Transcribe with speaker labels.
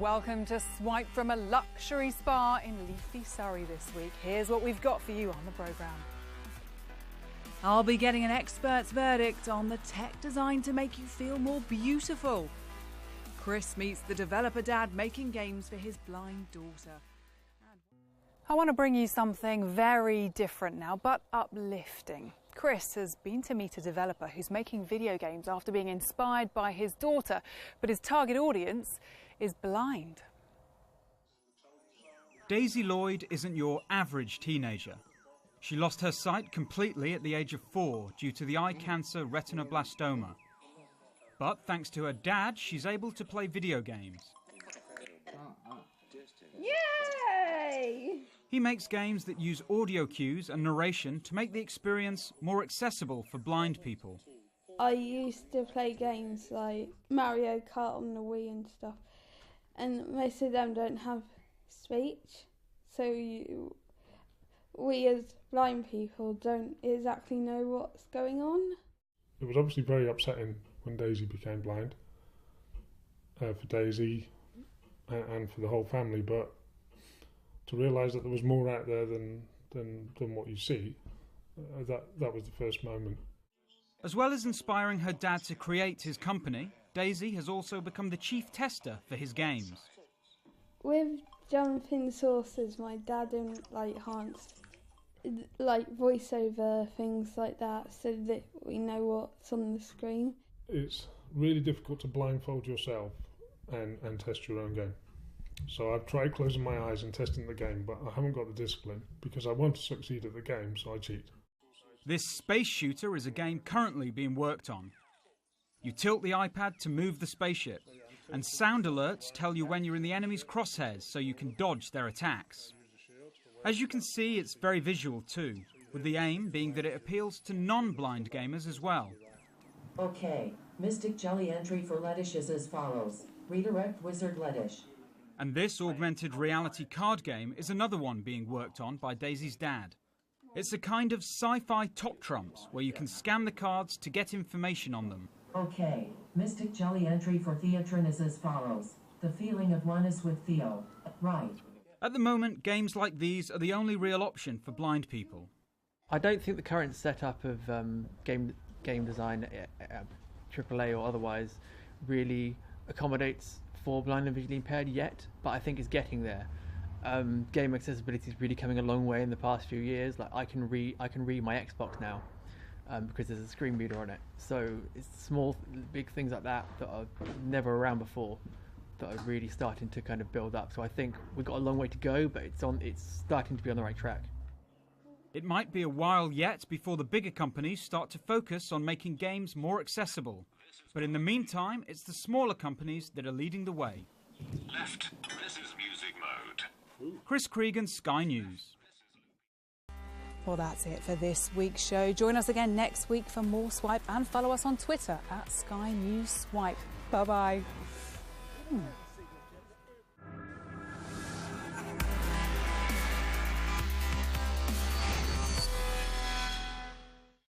Speaker 1: welcome to Swipe from a luxury spa in leafy Surrey this week. Here's what we've got for you on the programme. I'll be getting an expert's verdict on the tech designed to make you feel more beautiful. Chris meets the developer dad making games for his blind daughter. I want to bring you something very different now, but uplifting. Chris has been to meet a developer who's making video games after being inspired by his daughter, but his target audience is blind.
Speaker 2: Daisy Lloyd isn't your average teenager. She lost her sight completely at the age of 4 due to the eye cancer retinoblastoma. But thanks to her dad, she's able to play video games.
Speaker 3: Yay!
Speaker 2: He makes games that use audio cues and narration to make the experience more accessible for blind people.
Speaker 3: I used to play games like Mario Kart on the Wii and stuff, and most of them don't have speech, so we as blind people don't exactly know what's going on.
Speaker 4: It was obviously very upsetting when Daisy became blind, for Daisy and for the whole family, but to realise that there was more out there than what you see, that was the first moment.
Speaker 2: As well as inspiring her dad to create his company, Daisy has also become the chief tester for his games.
Speaker 3: With jumping saucers, my dad enhanced voiceover, things like that, so that we know what's on the screen.
Speaker 4: It's really difficult to blindfold yourself and test your own game. So I've tried closing my eyes and testing the game, but I haven't got the discipline because I want to succeed at the game, so I cheat.
Speaker 2: This space shooter is a game currently being worked on. You tilt the iPad to move the spaceship, and sound alerts tell you when you're in the enemy's crosshairs so you can dodge their attacks. As you can see, it's very visual too, with the aim being that it appeals to non-blind gamers as well.
Speaker 5: Okay, Mystic Jelly entry for Lettish is as follows. Redirect Wizard Lettish.
Speaker 2: And this augmented reality card game is another one being worked on by Daisy's dad. It's a kind of sci-fi top trumps where you can scan the cards to get information on them.
Speaker 5: Okay, Mystic Jelly entry for Theatron is as follows. The feeling of oneness with Theo. Right.
Speaker 2: At the moment, games like these are the only real option for blind people.
Speaker 6: I don't think the current setup of game design, AAA or otherwise, really accommodates for blind and visually impaired yet, but I think it's getting there. Game accessibility is really coming a long way in the past few years. Like I can read my Xbox now because there's a screen reader on it. So it's small, big things like that that are never around before that are really starting to kind of build up. So I think we've got a long way to go, but it's starting to be on the right track.
Speaker 2: It might be a while yet before the bigger companies start to focus on making games more accessible. But in the meantime, it's the smaller companies that are leading the way.
Speaker 7: Left, this is music mode.
Speaker 2: Chris Cregan, Sky News.
Speaker 1: Well, that's it for this week's show. Join us again next week for more Swipe and follow us on Twitter @Sky News Swipe. Bye-bye.